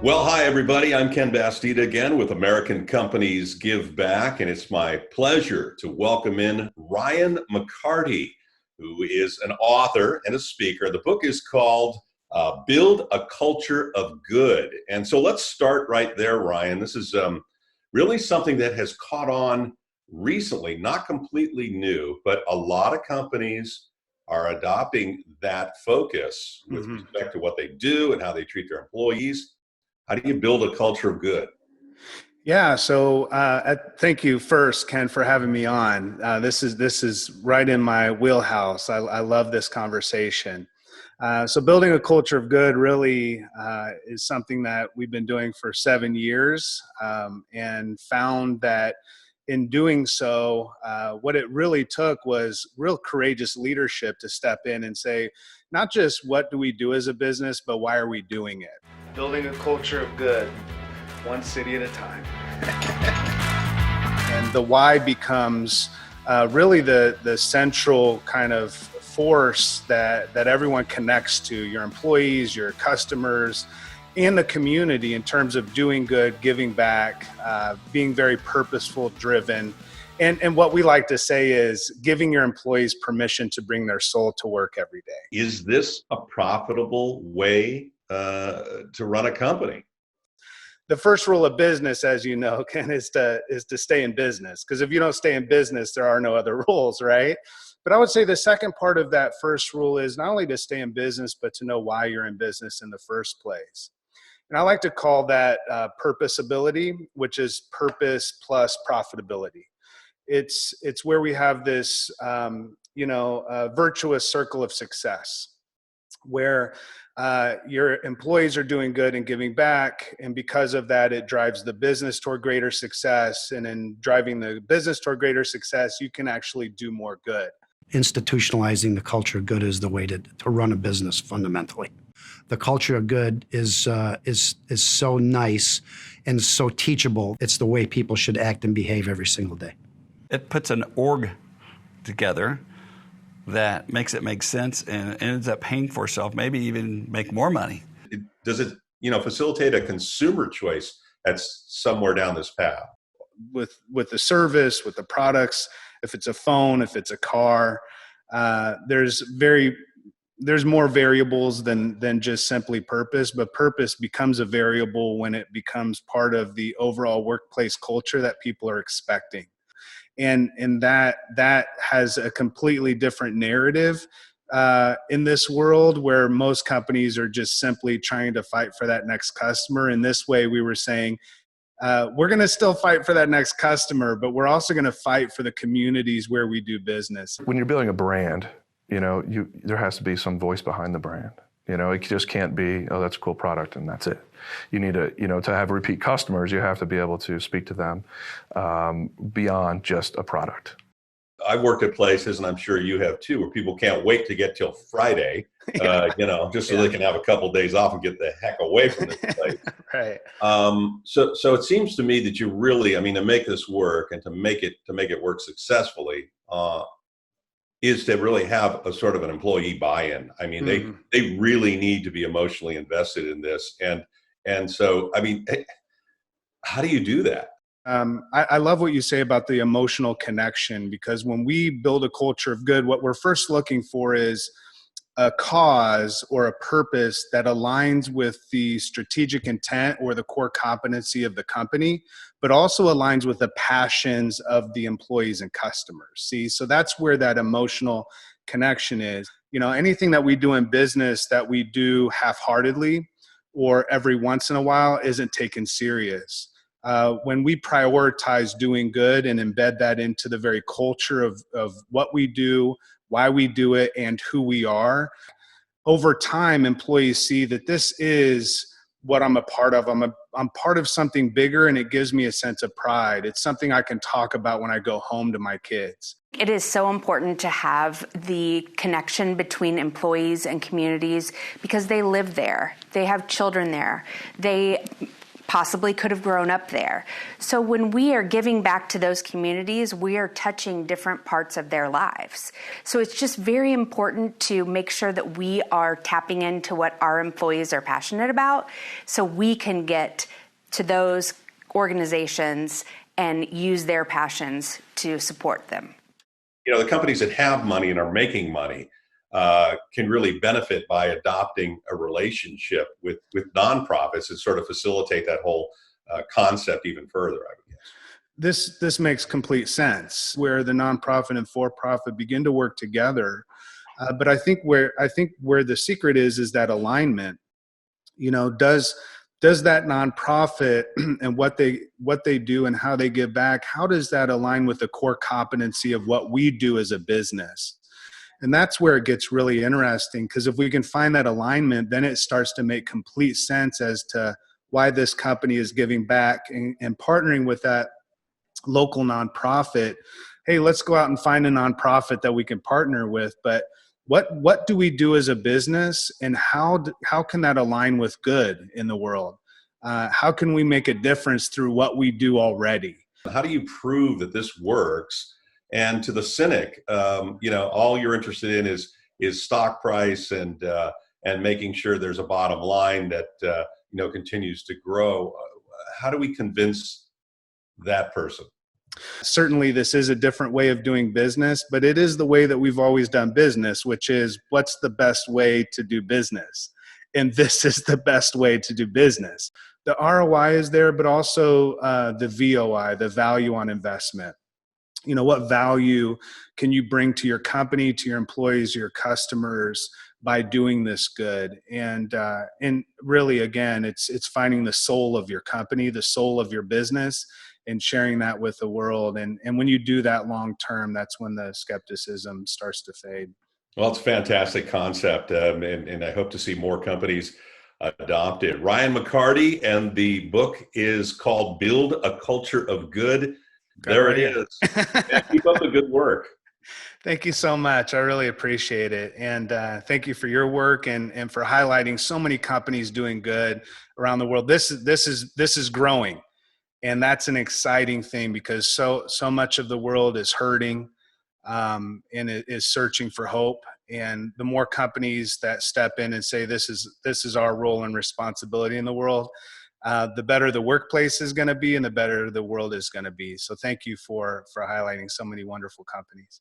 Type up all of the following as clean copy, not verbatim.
Well, hi, everybody. I'm Ken Bastida again with American Companies Give Back, and it's my pleasure to welcome in Ryan McCarty, who is an author and a speaker. The book is called Build a Culture of Good. And so let's start right there, Ryan. This is really something that has caught on recently, not completely new, but a lot of companies are adopting that focus with respect to what they do and how they treat their employees. How do you build a culture of good? Yeah, so thank you first, Ken, for having me on. This is right in my wheelhouse. I love this conversation. So building a culture of good really is something that we've been doing for 7 years, and found that in doing so, what it really took was real courageous leadership to step in and say, not just what do we do as a business, but why are we doing it? Building a culture of good, one city at a time. And the why becomes really the central kind of force that everyone connects to, your employees, your customers, and the community in terms of doing good, giving back, being very purposeful, driven. And what we like to say is giving your employees permission to bring their soul to work every day. Is this a profitable way to run a company? The first rule of business, as you know, Ken, is to stay in business. Because if you don't stay in business, there are no other rules, right? But I would say the second part of that first rule is not only to stay in business, but to know why you're in business in the first place. And I like to call that purposability, which is purpose plus profitability. It's where we have this, virtuous circle of success, where your employees are doing good and giving back. And because of that, it drives the business toward greater success. And in driving the business toward greater success, you can actually do more good. Institutionalizing the culture of good is the way to run a business fundamentally. The culture of good is so nice and so teachable. It's the way people should act and behave every single day. It puts an org together that makes it make sense and ends up paying for itself, maybe even make more money. Does it, facilitate a consumer choice that's somewhere down this path? With the service, with the products, if it's a phone, if it's a car, there's more variables than just simply purpose, but purpose becomes a variable when it becomes part of the overall workplace culture that people are expecting. And that has a completely different narrative in this world where most companies are just simply trying to fight for that next customer. In this way, we were saying, we're going to still fight for that next customer, but we're also going to fight for the communities where we do business. When you're building a brand, there has to be some voice behind the brand. It just can't be, oh, that's a cool product and that's it. You need to have repeat customers, you have to be able to speak to them beyond just a product. I've worked at places, and I'm sure you have too, where people can't wait to get till Friday, just so they can have a couple days off and get the heck away from this place. Right. So it seems to me that you really, to make this work and to make it work successfully, is to really have a sort of an employee buy-in. They really need to be emotionally invested in this. And so, how do you do that? I love what you say about the emotional connection, because when we build a culture of good, what we're first looking for is a cause or a purpose that aligns with the strategic intent or the core competency of the company, but also aligns with the passions of the employees and customers. See, so that's where that emotional connection is. Anything that we do in business that we do half-heartedly or every once in a while isn't taken serious. When we prioritize doing good and embed that into the very culture of what we do, why we do it, and who we are, over time, employees see that this is what I'm a part of. I'm part of something bigger, and it gives me a sense of pride. It's something I can talk about when I go home to my kids. It is so important to have the connection between employees and communities because they live there. They have children there. They possibly could have grown up there. So when we are giving back to those communities, we are touching different parts of their lives. So it's just very important to make sure that we are tapping into what our employees are passionate about so we can get to those organizations and use their passions to support them. The companies that have money and are making money can really benefit by adopting a relationship with nonprofits and sort of facilitate that whole concept even further, I would guess. This makes complete sense, where the nonprofit and for-profit begin to work together. But I think where the secret is that alignment. Does that nonprofit and what they do and how they give back, how does that align with the core competency of what we do as a business? And that's where it gets really interesting, because if we can find that alignment, then it starts to make complete sense as to why this company is giving back and partnering with that local nonprofit. Hey, let's go out and find a nonprofit that we can partner with. But what do we do as a business, and how can that align with good in the world? How can we make a difference through what we do already? How do you prove that this works? And to the cynic, all you're interested in is stock price and making sure there's a bottom line that continues to grow. How do we convince that person? Certainly, this is a different way of doing business, but it is the way that we've always done business, which is what's the best way to do business? And this is the best way to do business. The ROI is there, but also the VOI, the value on investment. What value can you bring to your company, to your employees, your customers by doing this good? And really, again, it's finding the soul of your company, the soul of your business, and sharing that with the world. And when you do that long term, that's when the skepticism starts to fade. Well, it's a fantastic concept, and I hope to see more companies adopt it. Ryan McCarty, and the book is called Build a Culture of Good. There it is. Man, keep up the good work. Thank you so much. I really appreciate it. And thank you for your work and for highlighting so many companies doing good around the world. This is growing. And that's an exciting thing, because so much of the world is hurting and it is searching for hope. And the more companies that step in and say, this is our role and responsibility in the world, the better the workplace is going to be and the better the world is going to be. So thank you for highlighting so many wonderful companies.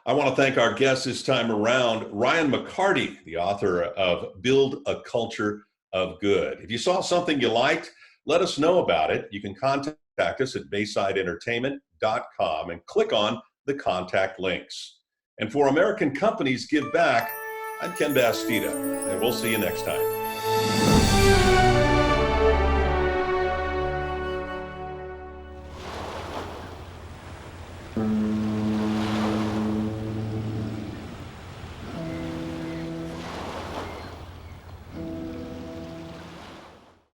I want to thank our guest this time around, Ryan McCarty, the author of Build a Culture of Good. If you saw something you liked, let us know about it. You can contact us at baysideentertainment.com and click on the contact links. And for American Companies Give Back, I'm Ken Bastida, and we'll see you next time.